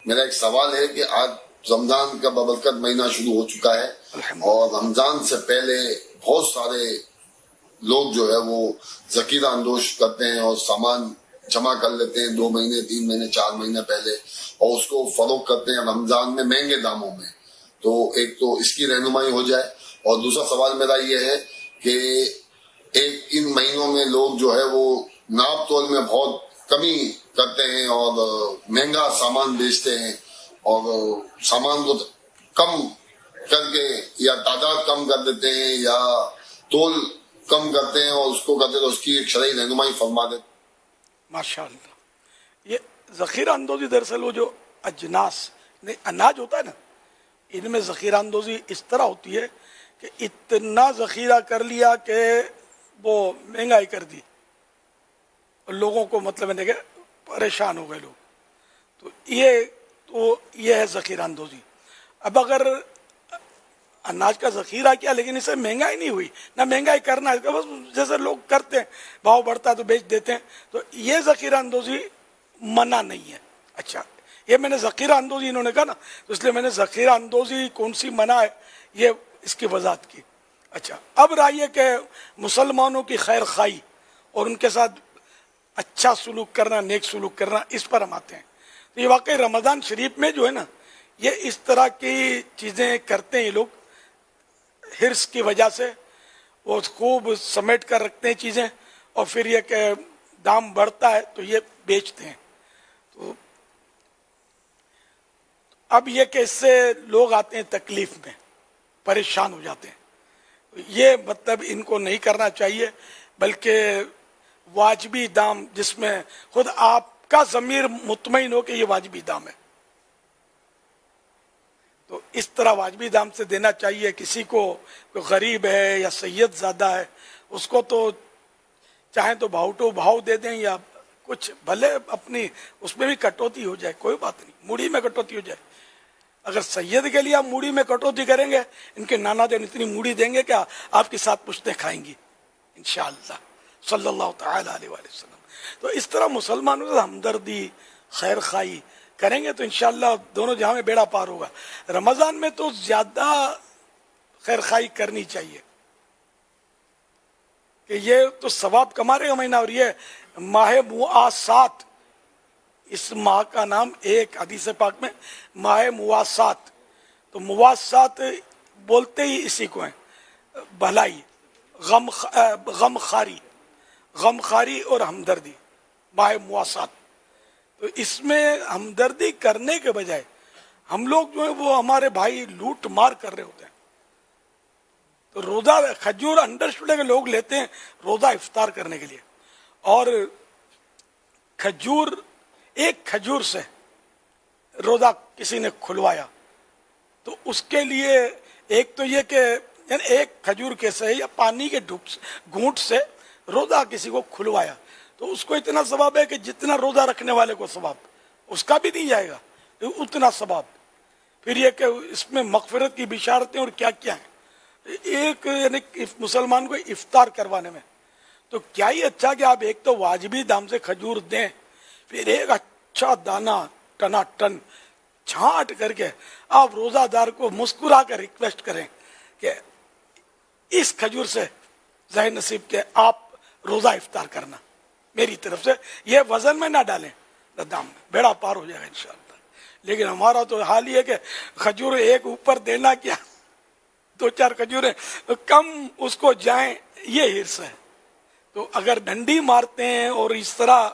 میرا ایک سوال ہے کہ آج رمضان کا بابرکت مہینہ شروع ہو چکا ہے اور رمضان سے پہلے بہت سارے لوگ جو ہے وہ ذخیرہ اندوش کرتے ہیں اور سامان جمع کر لیتے ہیں 2 مہینے 3 مہینے 4 مہینے پہلے اور اس کو فروخت کرتے ہیں رمضان میں مہنگے داموں میں. تو ایک تو اس کی رہنمائی ہو جائے. اور دوسرا سوال میرا یہ ہے کہ ان مہینوں میں لوگ جو ہے وہ ناپ تول میں بہت کمی کرتے ہیں اور مہنگا سامان بیچتے ہیں اور سامان کو کم کر کے یا تعداد کم کر دیتے ہیں یا تول کم کرتے ہیں اور اس کو کرتے تو اس کی ایک شرعی رہنمائی فرما دے. ماشاء اللہ. یہ ذخیرہ اندوزی دراصل وہ جو اجناس اناج ہوتا ہے نا، ان میں ذخیرہ اندوزی اس طرح ہوتی ہے کہ اتنا ذخیرہ کر لیا کہ وہ مہنگائی کر دی اور لوگوں کو مطلب ہے کہ پریشان ہو گئے لوگ. تو یہ ہے ذخیرہ اندوزی. اب اگر اناج کا ذخیرہ کیا لیکن اسے مہنگائی نہیں ہوئی، نہ مہنگائی کرنا ہے، بس جیسے لوگ کرتے ہیں بھاؤ بڑھتا ہے تو بیچ دیتے ہیں، تو یہ ذخیرہ اندوزی منع نہیں ہے. اچھا، یہ میں نے ذخیرہ اندوزی انہوں نے کہا نا، تو اس لیے میں نے ذخیرہ اندوزی کون سی منع ہے یہ اس کی وضاحت کی. اچھا، اب رہی ہے کہ مسلمانوں کی خیر خواہی اور ان کے ساتھ اچھا سلوک کرنا، نیک سلوک کرنا، اس پر ہم آتے ہیں. تو یہ واقعی رمضان شریف میں جو ہے نا، یہ اس طرح کی چیزیں کرتے ہیں یہ لوگ حرص کی وجہ سے. وہ خوب سمیٹ کر رکھتے ہیں چیزیں اور پھر یہ کہ دام بڑھتا ہے تو یہ بیچتے ہیں. تو اب یہ کہ اس سے لوگ آتے ہیں تکلیف میں، پریشان ہو جاتے ہیں. یہ مطلب ان کو نہیں کرنا چاہیے، بلکہ واجبی دام جس میں خود آپ کا ضمیر مطمئن ہو کہ یہ واجبی دام ہے، تو اس طرح واجبی دام سے دینا چاہیے. کسی کو کوئی غریب ہے یا سید زادہ ہے، اس کو تو چاہیں تو بھاؤ ٹو بھاؤ دے دیں یا کچھ، بھلے اپنی اس میں بھی کٹوتی ہو جائے، کوئی بات نہیں، موڑی میں کٹوتی ہو جائے. اگر سید کے لیے آپ موڑی میں کٹوتی کریں گے، ان کے نانا جان اتنی موڑی دیں گے کہ آپ کے ساتھ پشتیں کھائیں گی انشاءاللہ صلی اللہ تعالی علیہ وآلہ وسلم. تو اس طرح مسلمانوں سے ہمدردی، خیر خواہی کریں گے تو انشاءاللہ دونوں جہاں میں بیڑا پار ہوگا. رمضان میں تو زیادہ خیر خواہی کرنی چاہیے کہ یہ تو ثواب کمانے کا مہینہ. اور یہ ماہ مواسات، اس ماہ کا نام ایک حدیث پاک میں ماہ مواسات، تو مواسات بولتے ہی اسی کو ہیں، بھلائی، غم خاری اور ہمدردی، ماہ مواسات. تو اس میں ہمدردی کرنے کے بجائے ہم لوگ جو ہیں وہ ہمارے بھائی لوٹ مار کر رہے ہوتے ہیں. تو روزہ کھجور انڈرسٹوڈ ہے کہ لوگ لیتے ہیں روزہ افطار کرنے کے لیے، اور کھجور، ایک کھجور سے روزہ کسی نے کھلوایا تو اس کے لیے ایک تو یہ کہ یعنی ایک کھجور کے سے یا پانی کے گھونٹ سے روزہ کسی کو کھلوایا تو اس کو اتنا ثواب ہے کہ جتنا روزہ رکھنے والے کو ثواب، اس کا بھی نہیں جائے گا اتنا ثواب. پھر یہ کہ اس میں مغفرت کی بشارتیں اور کیا کیا ہیں ایک یعنی مسلمان کو افطار کروانے میں. تو کیا ہی اچھا کہ آپ ایک تو واجبی دام سے کھجور دیں، پھر ایک اچھا دانہ ٹنا ٹن چھانٹ کر کے آپ روزہ دار کو مسکرا کر ریکویسٹ کریں کہ اس کھجور سے ظاہر نصیب کے آپ روزہ افطار کرنا میری طرف سے. یہ وزن میں نہ ڈالیں، دام میں بیڑا پار ہو جائے گا انشاءاللہ. لیکن ہمارا تو حال یہ ہے کہ کھجور ایک اوپر دینا کیا 2-4 کھجوریں کم اس کو جائیں، یہ حرص ہے. تو اگر ڈنڈی مارتے ہیں اور اس طرح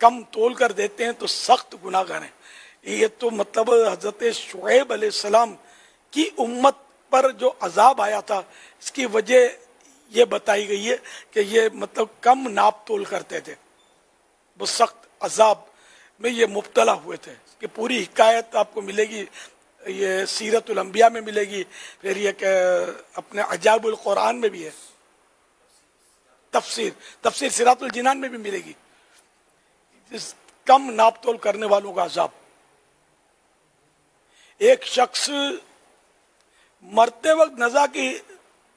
کم تول کر دیتے ہیں تو سخت گناہ گار ہیں. یہ تو مطلب حضرت شعیب علیہ السلام کی امت پر جو عذاب آیا تھا اس کی وجہ یہ بتائی گئی ہے کہ یہ مطلب کم ناپ تول کرتے تھے، وہ سخت عذاب میں یہ مبتلا ہوئے تھے. اس کی پوری حکایت آپ کو ملے گی، یہ سیرت الانبیاء میں ملے گی، پھر یہ کہ اپنے عجائب القرآن میں بھی ہے، تفسیر سیرات الجنان میں بھی ملے گی. کم ناپ تول کرنے والوں کا عذاب. ایک شخص مرتے وقت نزا کی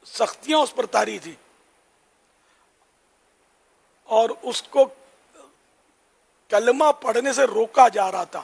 سختیاں اس پر طاری تھی اور اس کو کلمہ پڑھنے سے روکا جا رہا تھا